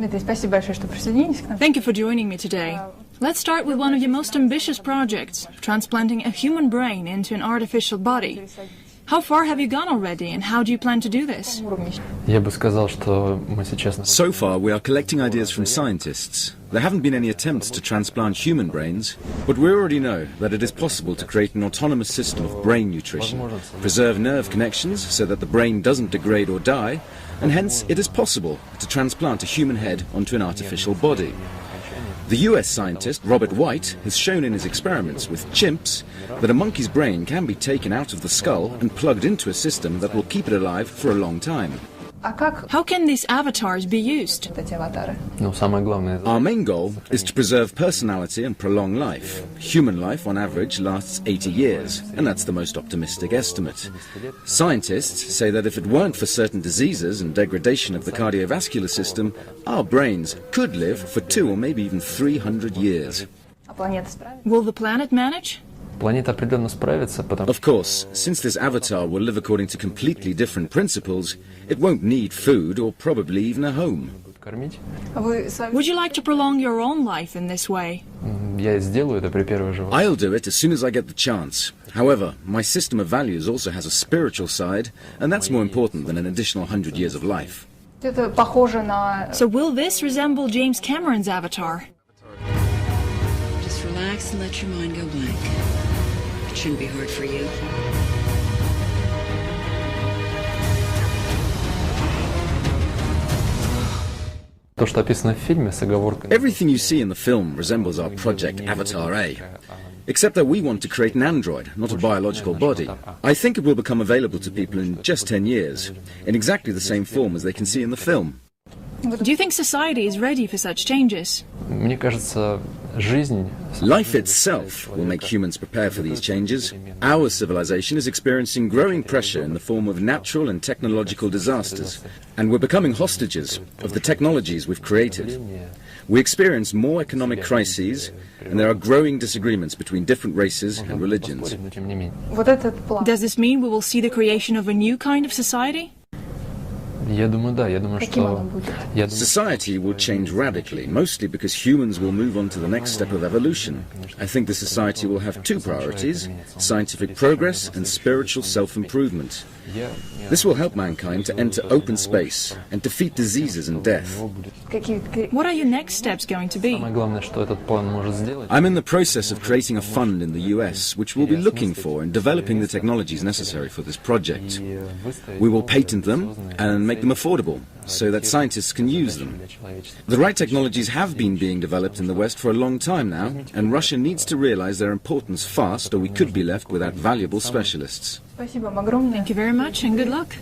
Thank you for joining me today. Let's start with one of your most ambitious projects, transplanting a human brain into an artificial body. How far have you gone already, and how do you plan to do this? So far, we are collecting ideas from scientists. There haven't been any attempts to transplant human brains, but we already know that it is possible to create an autonomous system of brain nutrition, preserve nerve connections so that the brain doesn't degrade or die, and hence it is possible to transplant a human head onto an artificial body. The US scientist Robert White has shown in his experiments with chimps that a monkey's brain can be taken out of the skull and plugged into a system that will keep it alive for a long time. How can these avatars be used? Our main goal is to preserve personality and prolong life. Human life, on average, lasts 80 years, and that's the most optimistic estimate. Scientists say that if it weren't for certain diseases and degradation of the cardiovascular system, our brains could live for 200 or maybe even 300 years. Will the planet manage? Of course, since this avatar will live according to completely different principles, it won't need food or probably even a home. Would you like to prolong your own life in this way? I'll do it as soon as I get the chance. However, my system of values also has a spiritual side, and that's more important than an additional 100 years of life. So will this resemble James Cameron's Avatar? Just relax and let your mind go blank. It shouldn't be hard for you. Everything you see in the film resembles our project Avatar A, except that we want to create an android, not a biological body. I think it will become available to people in just 10 years, in exactly the same form as they can see in the film. Do you think society is ready for such changes? Life itself will make humans prepare for these changes. Our civilization is experiencing growing pressure in the form of natural and technological disasters, and we're becoming hostages of the technologies we've created. We experience more economic crises, and there are growing disagreements between different races and religions. Does this mean we will see the creation of a new kind of society? Society will change radically, mostly because humans will move on to the next step of evolution. I think the society will have two priorities: scientific progress and spiritual self-improvement. This will help mankind to enter open space and defeat diseases and death. What are your next steps going to be? I'm in the process of creating a fund in the US which will be looking for and developing the technologies necessary for this project. We will patent them and make them affordable so that scientists can use them. The right technologies have been being developed in the West for a long time now, and Russia needs to realize their importance fast, or we could be left without valuable specialists. Thank you very much and good luck.